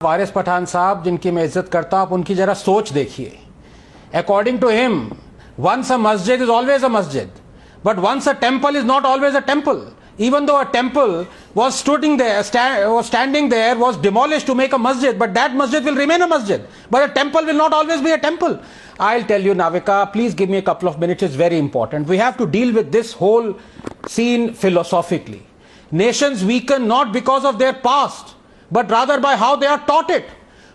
वारिस पठान साहब, जिनकी मैं इज्जत करता हूं, आप उनकी जरा सोच देखिए. According to him, once a masjid is always a masjid, but once a temple is not always a temple. Even though a temple was standing there, was demolished to make a masjid, but that masjid will remain a masjid. But a temple will not always be a temple. I'll tell you, Navika, please give me a couple of minutes. It's very important. We have to deal with this whole scene philosophically. Nations weaken not because of their past, but rather by how they are taught it.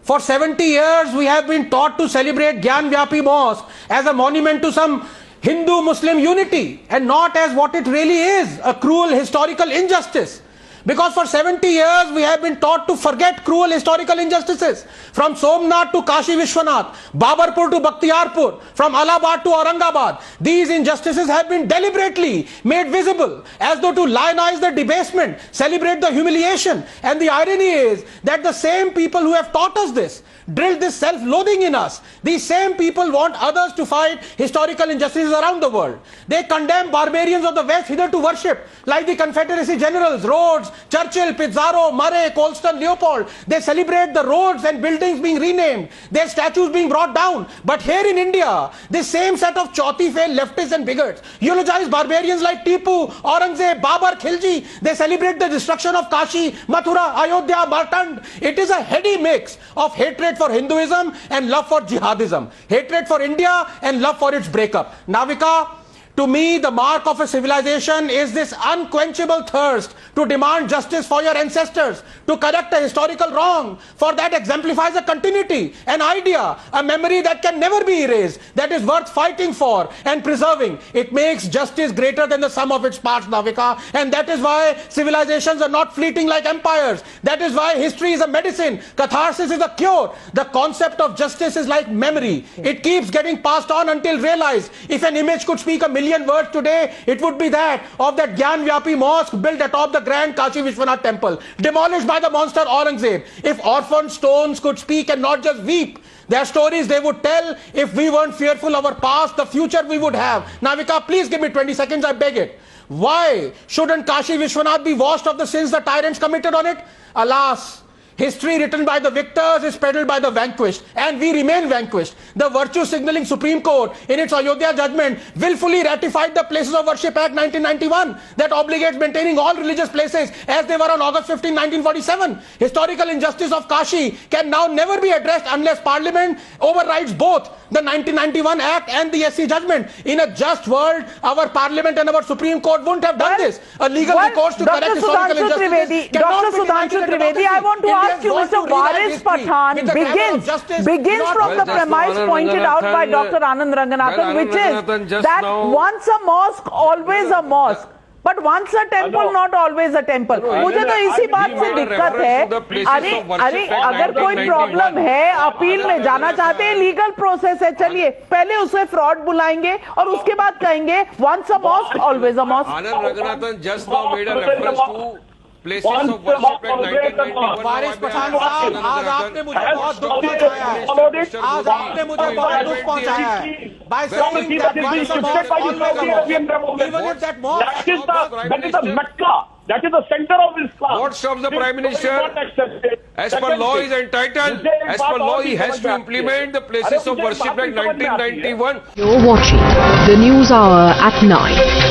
For 70 years, we have been taught to celebrate Gyan Vyapi Mosque as a monument to some Hindu-Muslim unity and not as what it really is, a cruel historical injustice. Because for 70 years, we have been taught to forget cruel historical injustices. From Somnath to Kashi Vishwanath, Babarpur to Bakhtiyarpur, from Allahabad to Aurangabad, these injustices have been deliberately made visible as though to lionize the debasement, celebrate the humiliation. And the irony is that the same people who have taught us this, drilled this self-loathing in us, these same people want others to fight historical injustices around the world. They condemn barbarians of the West hitherto worshipped, like the Confederacy generals, Rhodes, Churchill, Pizarro, Murray, Colston, Leopold. They celebrate the roads and buildings being renamed, their statues being brought down. But here in India, this same set of chauty-faced leftists and bigots eulogize barbarians like Tipu, Aurangzeb, Babar, Khilji. They celebrate the destruction of Kashi, Mathura, Ayodhya, Bartand. It is a heady mix of hatred for Hinduism and love for jihadism, hatred for India and love for its breakup. Navika, to me, the mark of a civilization is this unquenchable thirst to demand justice for your ancestors, to correct a historical wrong. For that exemplifies a continuity, an idea, a memory that can never be erased, that is worth fighting for and preserving. It makes justice greater than the sum of its parts, Navika. And that is why civilizations are not fleeting like empires. That is why history is a medicine. Catharsis is a cure. The concept of justice is like memory. It keeps getting passed on until realized. If an image could speak a million words today, it would be that of that Gyan Vyapi Mosque built atop the grand Kashi Vishwanath temple, demolished by the monster Aurangzeb. If orphaned stones could speak and not just weep, their stories they would tell. If we weren't fearful of our past, the future we would have. Navika, please give me 20 seconds, I beg it. Why shouldn't Kashi Vishwanath be washed of the sins the tyrants committed on it? Alas, history written by the victors is peddled by the vanquished, and we remain vanquished. The virtue-signaling Supreme Court, in its Ayodhya judgment, willfully ratified the Places of Worship Act 1991 that obligates maintaining all religious places as they were on August 15, 1947. Historical injustice of Kashi can now never be addressed unless Parliament overrides both the 1991 Act and the SC judgment. In a just world, our Parliament and our Supreme Court wouldn't have done this. A legal recourse to correct historical injustices Dr. Sudhanshu Trivedi, I want to ask you, Mr. Waris Pathan begins from the premise pointed out by Dr. Anand Ranganathan, which is that once a mosque, always a mosque. But once a temple, not always a temple. मुझे तो इसी बात से दिक्कत है. अरे अगर कोई प्रॉब्लम है, अपील में जाना चाहते हैं, लीगल प्रोसेस है, चलिए पहले उसे फ्रॉड बुलाएंगे और उसके बाद कहेंगे once a mosque, always a mosque. Anand Ranganathan just now made a reference to places of worship in 1991. वारिस पठान साहब, आज आपने मुझे बहुत दुख पहुंचाया है. आज आपने मुझे बहुत दुख पहुंचाया है. By saying that once a mosque, always a mosque. Even if that mosque, that is the Mecca. That is the center of Islam. What stops the Prime Minister? As per law, is entitled. As per law, he has to implement the Places of Worship Act 1991. You're watching the News Hour at 9.